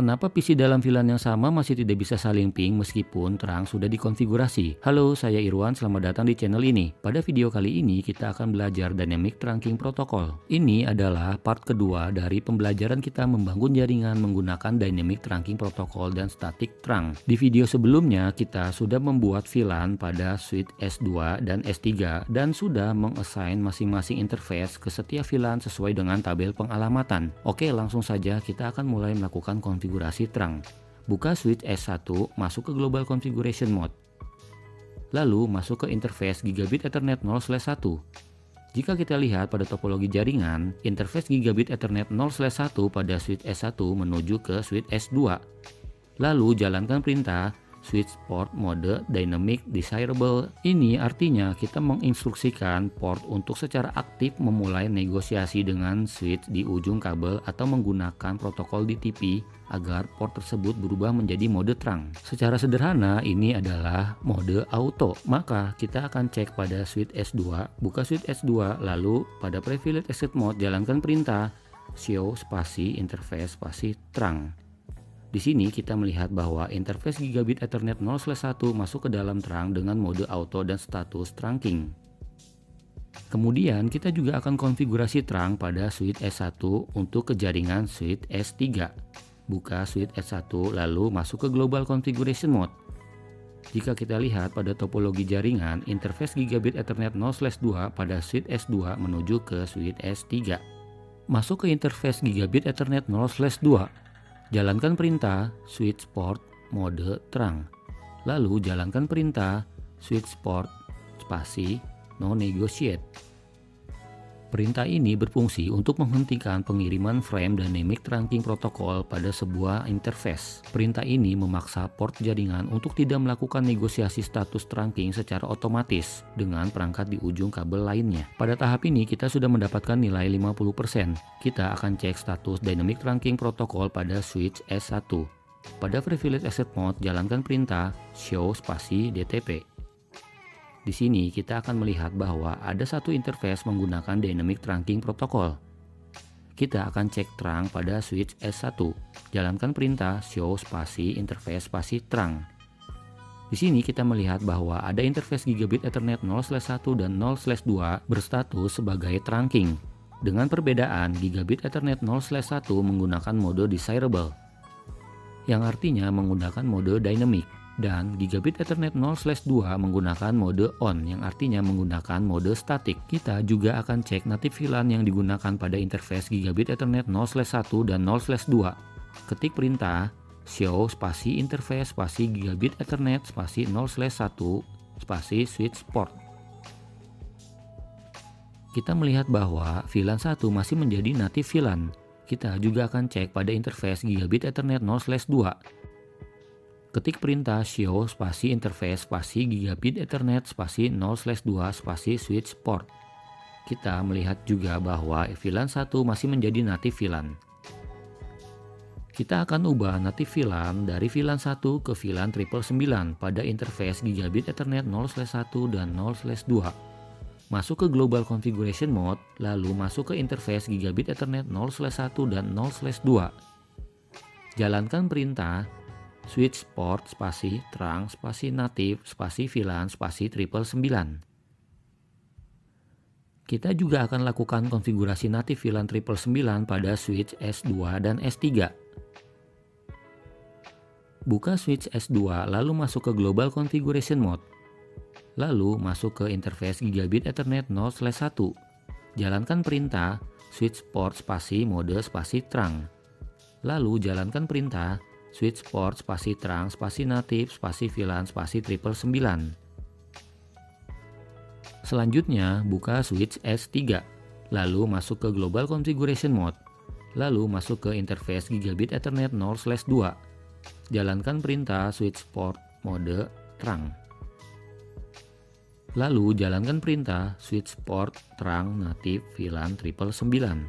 Kenapa PC dalam VLAN yang sama masih tidak bisa saling ping meskipun terang sudah dikonfigurasi? Halo, saya Irwan, selamat datang di channel ini. Pada video kali ini kita akan belajar Dynamic Trunking Protocol. Ini adalah part kedua dari pembelajaran kita membangun jaringan menggunakan Dynamic Trunking Protocol dan Static Trunk. Di video sebelumnya kita sudah membuat VLAN pada switch S2 dan S3 dan sudah mengassign masing-masing interface ke setiap VLAN sesuai dengan tabel pengalamatan. Oke, langsung saja kita akan mulai melakukan konfigurasi trunk. Buka switch S1, masuk ke Global Configuration Mode. Lalu masuk ke interface Gigabit Ethernet 0/1. Jika kita lihat pada topologi jaringan, interface Gigabit Ethernet 0/1 pada switch S1 menuju ke switch S2. Lalu jalankan perintah switch port mode dynamic desirable. Ini artinya kita menginstruksikan port untuk secara aktif memulai negosiasi dengan switch di ujung kabel atau menggunakan protokol DTP agar port tersebut berubah menjadi mode trunk. Secara sederhana ini adalah mode auto. Maka kita akan cek pada switch S2, buka switch S2, lalu pada privilege exit mode jalankan perintah show spasi interface spasi trunk. Di sini kita melihat bahwa interface Gigabit Ethernet 0/1 masuk ke dalam trunk dengan mode auto dan status trunking. Kemudian kita juga akan konfigurasi trunk pada switch S1 untuk ke jaringan switch S3. Buka switch S1 lalu masuk ke Global Configuration Mode. Jika kita lihat pada topologi jaringan, interface Gigabit Ethernet 0/2 pada switch S2 menuju ke switch S3. Masuk ke interface Gigabit Ethernet 0/2. Jalankan perintah switch port mode trunk. Lalu jalankan perintah switch port spasi no negotiate. Perintah ini berfungsi untuk menghentikan pengiriman frame Dynamic Trunking Protocol pada sebuah interface. Perintah ini memaksa port jaringan untuk tidak melakukan negosiasi status trunking secara otomatis dengan perangkat di ujung kabel lainnya. Pada tahap ini kita sudah mendapatkan nilai 50%. Kita akan cek status Dynamic Trunking Protocol pada switch S1. Pada Privilege Exit Mode jalankan perintah show spasi DTP. Di sini kita akan melihat bahwa ada satu interface menggunakan Dynamic Trunking Protocol. Kita akan cek trunk pada switch S1. Jalankan perintah show spasi interface spasi trunk. Di sini kita melihat bahwa ada interface Gigabit Ethernet 0/1 dan 0/2 berstatus sebagai trunking. Dengan perbedaan, Gigabit Ethernet 0/1 menggunakan mode desirable, yang artinya menggunakan mode dynamic. Dan Gigabit Ethernet 0/2 menggunakan mode on yang artinya menggunakan mode static. Kita juga akan cek native VLAN yang digunakan pada interface Gigabit Ethernet 0/1 dan 0/2. Ketik perintah show spasi interface spasi Gigabit Ethernet spasi 0/1 spasi switch port. Kita melihat bahwa VLAN 1 masih menjadi native VLAN. Kita juga akan cek pada interface Gigabit Ethernet 0/2. Ketik perintah show spasi interface spasi Gigabit Ethernet spasi 0/2 spasi switch port. Kita melihat juga bahwa VLAN 1 masih menjadi native VLAN. Kita akan ubah native VLAN dari VLAN 1 ke VLAN 999 pada interface Gigabit Ethernet 0/1 dan 0/2. Masuk ke Global Configuration Mode, lalu masuk ke interface Gigabit Ethernet 0/1 dan 0/2. Jalankan perintah switch port spasi trunk spasi native spasi VLAN spasi 999. Kita juga akan lakukan konfigurasi native VLAN 999 pada switch S2 dan S3. Buka switch S2 lalu masuk ke Global Configuration Mode. Lalu masuk ke interface Gigabit Ethernet 0/1. Jalankan perintah switch port spasi mode spasi trunk. Lalu jalankan perintah switch port spasi trunk spasi native spasi VLAN spasi 999. Selanjutnya buka switch S3, lalu masuk ke Global Configuration Mode, lalu masuk ke interface Gigabit Ethernet 0/2. Jalankan perintah switch port mode trunk. Lalu jalankan perintah switch port trunk native VLAN 999.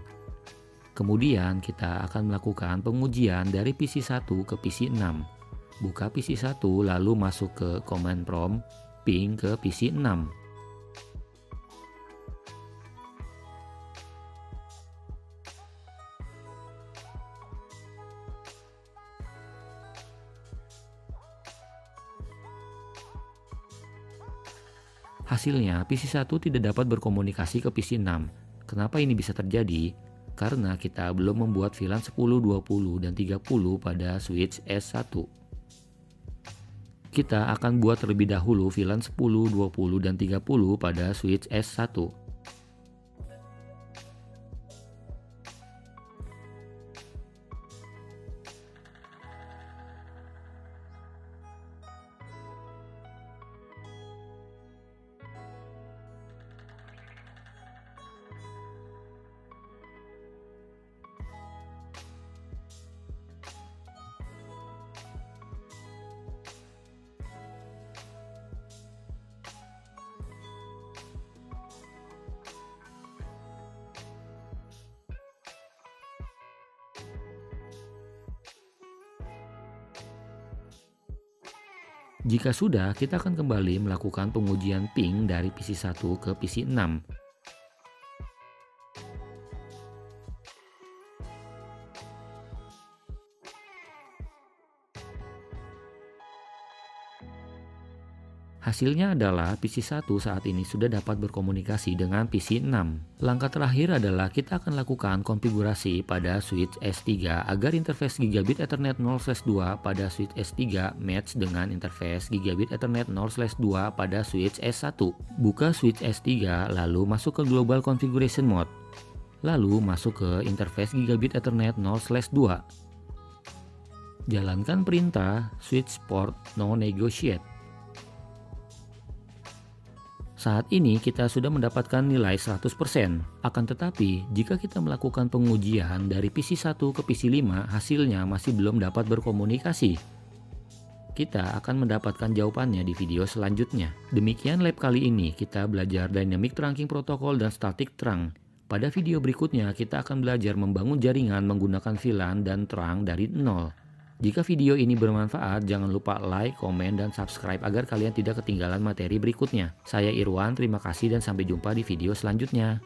Kemudian kita akan melakukan pengujian dari PC1 ke PC6. Buka PC1 lalu masuk ke command prompt ping ke PC6. Hasilnya, PC1 tidak dapat berkomunikasi ke PC6. Kenapa ini bisa terjadi? Karena kita belum membuat VLAN 10, 20, dan 30 pada switch S1. Kita akan buat terlebih dahulu VLAN 10, 20, dan 30 pada switch S1. Jika sudah, kita akan kembali melakukan pengujian ping dari PC1 ke PC6. Hasilnya adalah PC1 saat ini sudah dapat berkomunikasi dengan PC6. Langkah terakhir adalah kita akan lakukan konfigurasi pada switch S3 agar interface Gigabit Ethernet 0/2 pada switch S3 match dengan interface Gigabit Ethernet 0/2 pada switch S1. Buka switch S3 lalu masuk ke Global Configuration Mode. Lalu masuk ke interface Gigabit Ethernet 0/2. Jalankan perintah switch port no negotiate. Saat ini kita sudah mendapatkan nilai 100%. Akan tetapi, jika kita melakukan pengujian dari PC1 ke PC5, hasilnya masih belum dapat berkomunikasi. Kita akan mendapatkan jawabannya di video selanjutnya. Demikian lab kali ini, kita belajar Dynamic Trunking Protocol dan Static Trunk. Pada video berikutnya, kita akan belajar membangun jaringan menggunakan VLAN dan trunk dari nol. Jika video ini bermanfaat, jangan lupa like, komen, dan subscribe agar kalian tidak ketinggalan materi berikutnya. Saya Irwan, terima kasih dan sampai jumpa di video selanjutnya.